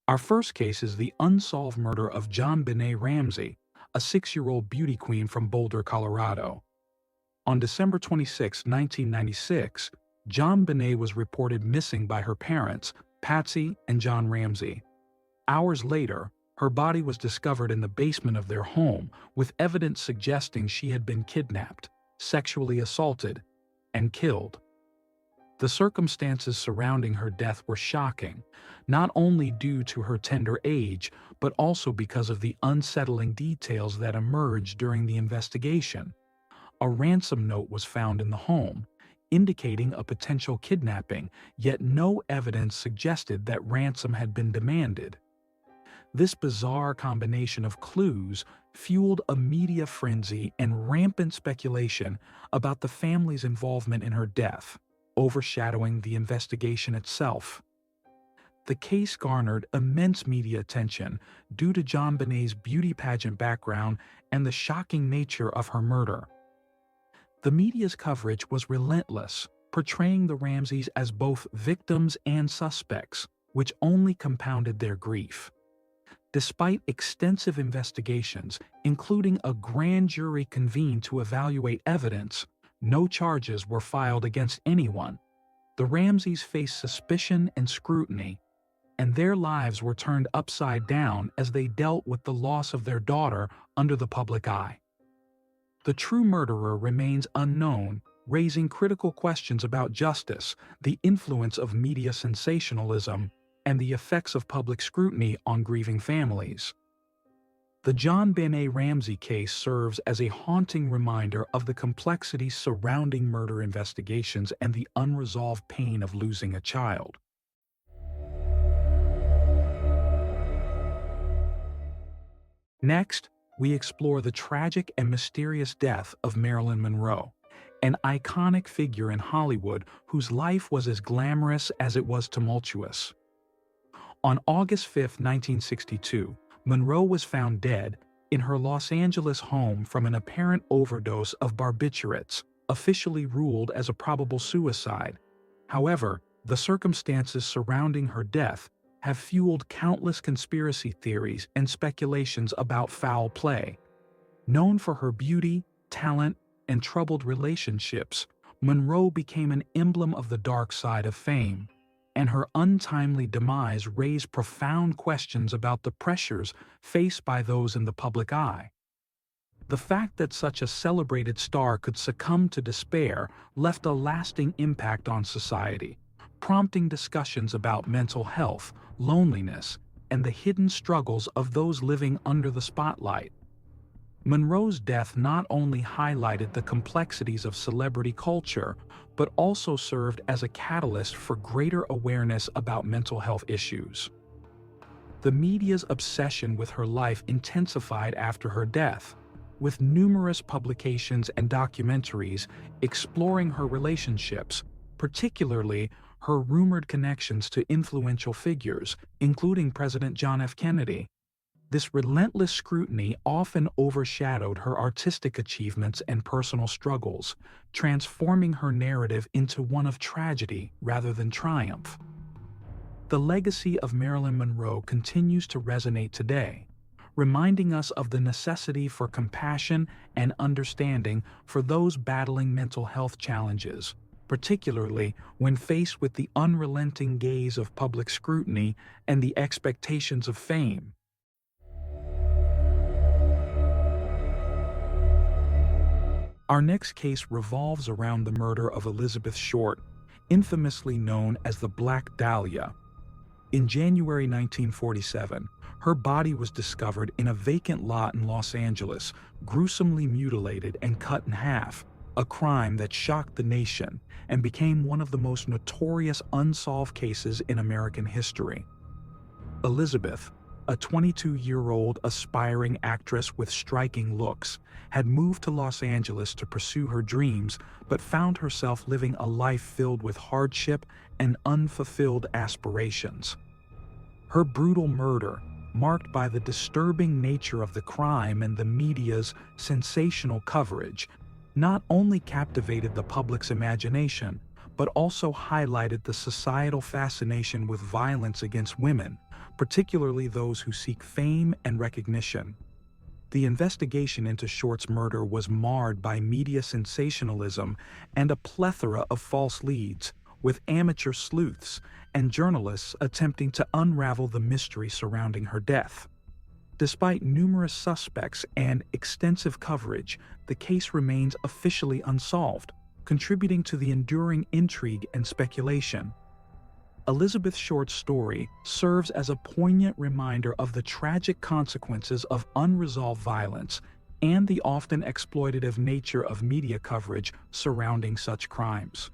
Our first case is the unsolved murder of JonBenet Ramsey, a 6-year-old beauty queen from Boulder, Colorado. On December 26, 1996, JonBenet was reported missing by her parents, Patsy and John Ramsey. Hours later, her body was discovered in the basement of their home, with evidence suggesting she had been kidnapped, sexually assaulted, and killed. The circumstances surrounding her death were shocking, not only due to her tender age, but also because of the unsettling details that emerged during the investigation. A ransom note was found in the home, indicating a potential kidnapping, yet no evidence suggested that ransom had been demanded. This bizarre combination of clues fueled a media frenzy and rampant speculation about the family's involvement in her death, overshadowing the investigation itself. The case garnered immense media attention due to JonBenet's beauty pageant background and the shocking nature of her murder. The media's coverage was relentless, portraying the Ramseys as both victims and suspects, which only compounded their grief. Despite extensive investigations, including a grand jury convened to evaluate evidence, no charges were filed against anyone. The Ramseys faced suspicion and scrutiny, and their lives were turned upside down as they dealt with the loss of their daughter under the public eye. The true murderer remains unknown, raising critical questions about justice, the influence of media sensationalism, and the effects of public scrutiny on grieving families. The JonBenet Ramsey case serves as a haunting reminder of the complexities surrounding murder investigations and the unresolved pain of losing a child. Next, we explore the tragic and mysterious death of Marilyn Monroe, an iconic figure in Hollywood whose life was as glamorous as it was tumultuous. On August 5, 1962, Monroe was found dead in her Los Angeles home from an apparent overdose of barbiturates, officially ruled as a probable suicide. However, the circumstances surrounding her death have fueled countless conspiracy theories and speculations about foul play. Known for her beauty, talent, and troubled relationships, Monroe became an emblem of the dark side of fame, and her untimely demise raised profound questions about the pressures faced by those in the public eye. The fact that such a celebrated star could succumb to despair left a lasting impact on society, prompting discussions about mental health, loneliness, and the hidden struggles of those living under the spotlight. Monroe's death not only highlighted the complexities of celebrity culture, but also served as a catalyst for greater awareness about mental health issues. The media's obsession with her life intensified after her death, with numerous publications and documentaries exploring her relationships, particularly her rumored connections to influential figures, including President John F. Kennedy. This relentless scrutiny often overshadowed her artistic achievements and personal struggles, transforming her narrative into one of tragedy rather than triumph. The legacy of Marilyn Monroe continues to resonate today, reminding us of the necessity for compassion and understanding for those battling mental health challenges, particularly when faced with the unrelenting gaze of public scrutiny and the expectations of fame. Our next case revolves around the murder of Elizabeth Short, infamously known as the Black Dahlia. In January 1947, her body was discovered in a vacant lot in Los Angeles, gruesomely mutilated and cut in half, a crime that shocked the nation and became one of the most notorious unsolved cases in American history. Elizabeth, a 22-year-old aspiring actress with striking looks, had moved to Los Angeles to pursue her dreams, but found herself living a life filled with hardship and unfulfilled aspirations. Her brutal murder, marked by the disturbing nature of the crime and the media's sensational coverage, not only captivated the public's imagination, but also highlighted the societal fascination with violence against women, particularly those who seek fame and recognition. The investigation into Short's murder was marred by media sensationalism and a plethora of false leads, with amateur sleuths and journalists attempting to unravel the mystery surrounding her death. Despite numerous suspects and extensive coverage, the case remains officially unsolved, contributing to the enduring intrigue and speculation. Elizabeth Short's story serves as a poignant reminder of the tragic consequences of unresolved violence and the often exploitative nature of media coverage surrounding such crimes.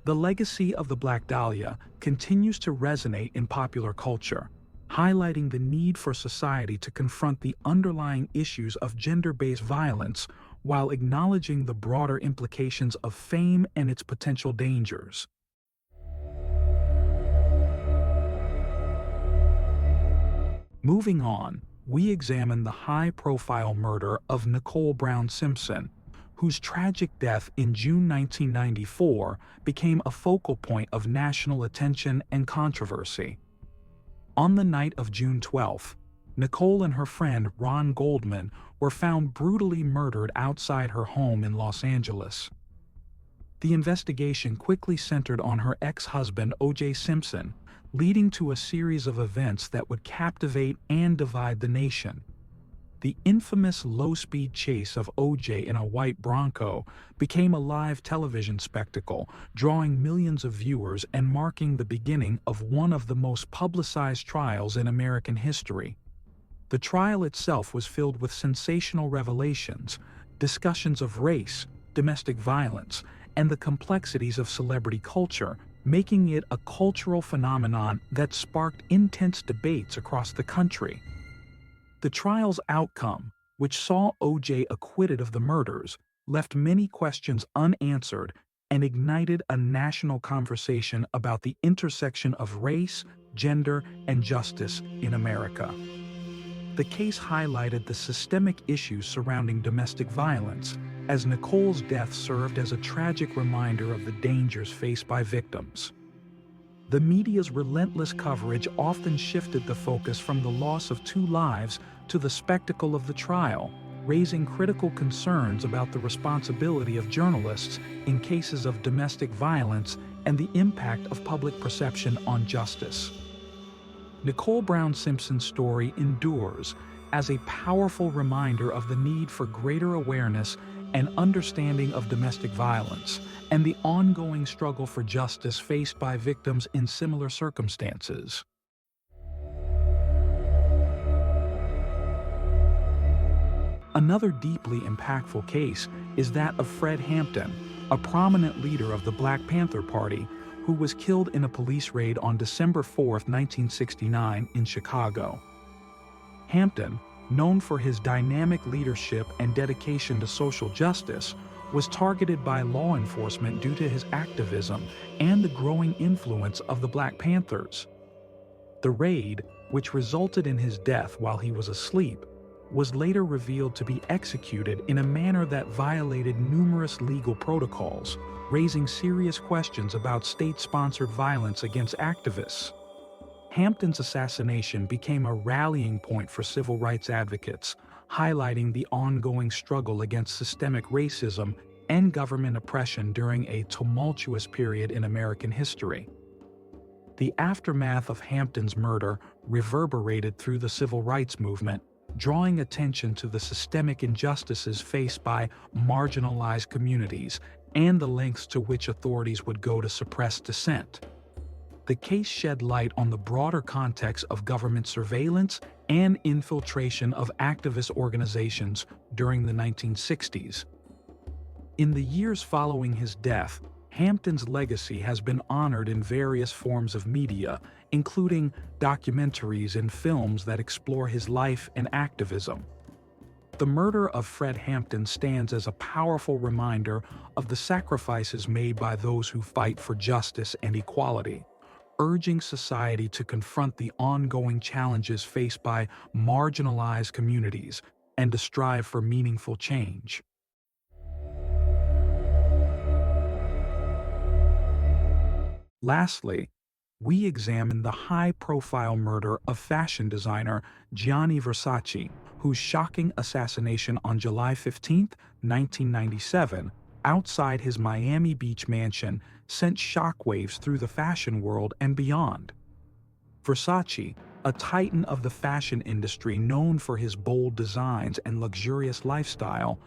The legacy of the Black Dahlia continues to resonate in popular culture, highlighting the need for society to confront the underlying issues of gender-based violence while acknowledging the broader implications of fame and its potential dangers. Moving on, we examine the high-profile murder of Nicole Brown Simpson, whose tragic death in June 1994 became a focal point of national attention and controversy. On the night of June 12th, Nicole and her friend Ron Goldman were found brutally murdered outside her home in Los Angeles. The investigation quickly centered on her ex-husband O.J. Simpson, leading to a series of events that would captivate and divide the nation. The infamous low-speed chase of O.J. in a white Bronco became a live television spectacle, drawing millions of viewers and marking the beginning of one of the most publicized trials in American history. The trial itself was filled with sensational revelations, discussions of race, domestic violence, and the complexities of celebrity culture, making it a cultural phenomenon that sparked intense debates across the country. The trial's outcome, which saw O.J. acquitted of the murders, left many questions unanswered and ignited a national conversation about the intersection of race, gender, and justice in America. The case highlighted the systemic issues surrounding domestic violence, as Nicole's death served as a tragic reminder of the dangers faced by victims. The media's relentless coverage often shifted the focus from the loss of two lives to the spectacle of the trial, raising critical concerns about the responsibility of journalists in cases of domestic violence and the impact of public perception on justice. Nicole Brown Simpson's story endures as a powerful reminder of the need for greater awareness and understanding of domestic violence and the ongoing struggle for justice faced by victims in similar circumstances. Another deeply impactful case is that of Fred Hampton, a prominent leader of the Black Panther Party who was killed in a police raid on December 4, 1969 in Chicago. Hampton, known for his dynamic leadership and dedication to social justice, was targeted by law enforcement due to his activism and the growing influence of the Black Panthers. The raid, which resulted in his death while he was asleep, was later revealed to be executed in a manner that violated numerous legal protocols, raising serious questions about state-sponsored violence against activists. Hampton's assassination became a rallying point for civil rights advocates, highlighting the ongoing struggle against systemic racism and government oppression during a tumultuous period in American history. The aftermath of Hampton's murder reverberated through the civil rights movement, drawing attention to the systemic injustices faced by marginalized communities and the lengths to which authorities would go to suppress dissent. The case shed light on the broader context of government surveillance and infiltration of activist organizations during the 1960s. In the years following his death, Hampton's legacy has been honored in various forms of media, including documentaries and films that explore his life and activism. The murder of Fred Hampton stands as a powerful reminder of the sacrifices made by those who fight for justice and equality, urging society to confront the ongoing challenges faced by marginalized communities and to strive for meaningful change. Lastly, we examine the high-profile murder of fashion designer Gianni Versace, whose shocking assassination on July 15, 1997, outside his Miami Beach mansion sent shockwaves through the fashion world and beyond. Versace, a titan of the fashion industry known for his bold designs and luxurious lifestyle,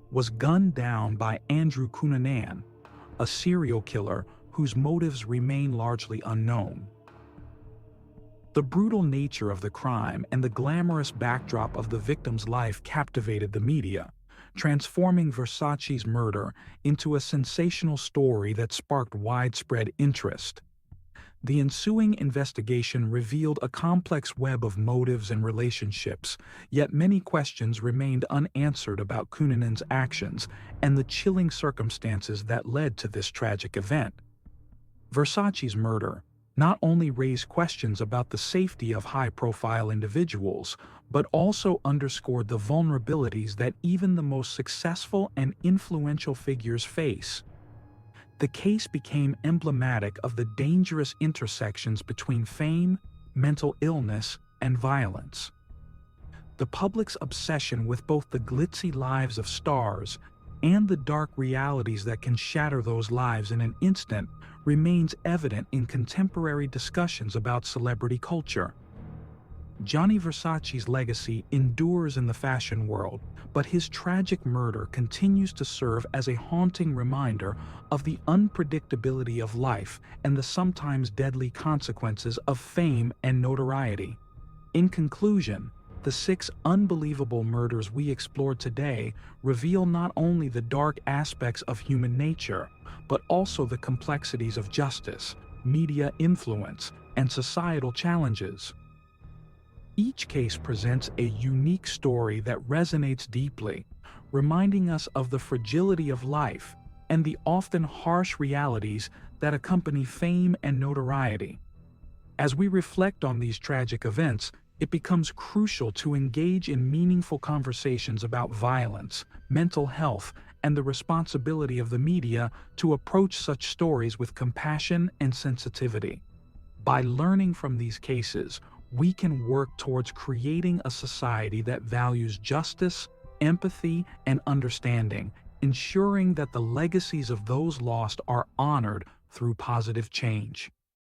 was gunned down by Andrew Cunanan, a serial killer whose motives remain largely unknown. The brutal nature of the crime and the glamorous backdrop of the victim's life captivated the media, transforming Versace's murder into a sensational story that sparked widespread interest. The ensuing investigation revealed a complex web of motives and relationships, yet many questions remained unanswered about Cunanan's actions and the chilling circumstances that led to this tragic event. Versace's murder not only raised questions about the safety of high-profile individuals, but also underscored the vulnerabilities that even the most successful and influential figures face. The case became emblematic of the dangerous intersections between fame, mental illness, and violence. The public's obsession with both the glitzy lives of stars and the dark realities that can shatter those lives in an instant remains evident in contemporary discussions about celebrity culture. Gianni Versace's legacy endures in the fashion world, but his tragic murder continues to serve as a haunting reminder of the unpredictability of life and the sometimes deadly consequences of fame and notoriety. In conclusion, the 6 unbelievable murders we explored today reveal not only the dark aspects of human nature, but also the complexities of justice, media influence, and societal challenges. Each case presents a unique story that resonates deeply, reminding us of the fragility of life and the often harsh realities that accompany fame and notoriety. As we reflect on these tragic events, it becomes crucial to engage in meaningful conversations about violence, mental health, and the responsibility of the media to approach such stories with compassion and sensitivity. By learning from these cases, we can work towards creating a society that values justice, empathy, and understanding, ensuring that the legacies of those lost are honored through positive change.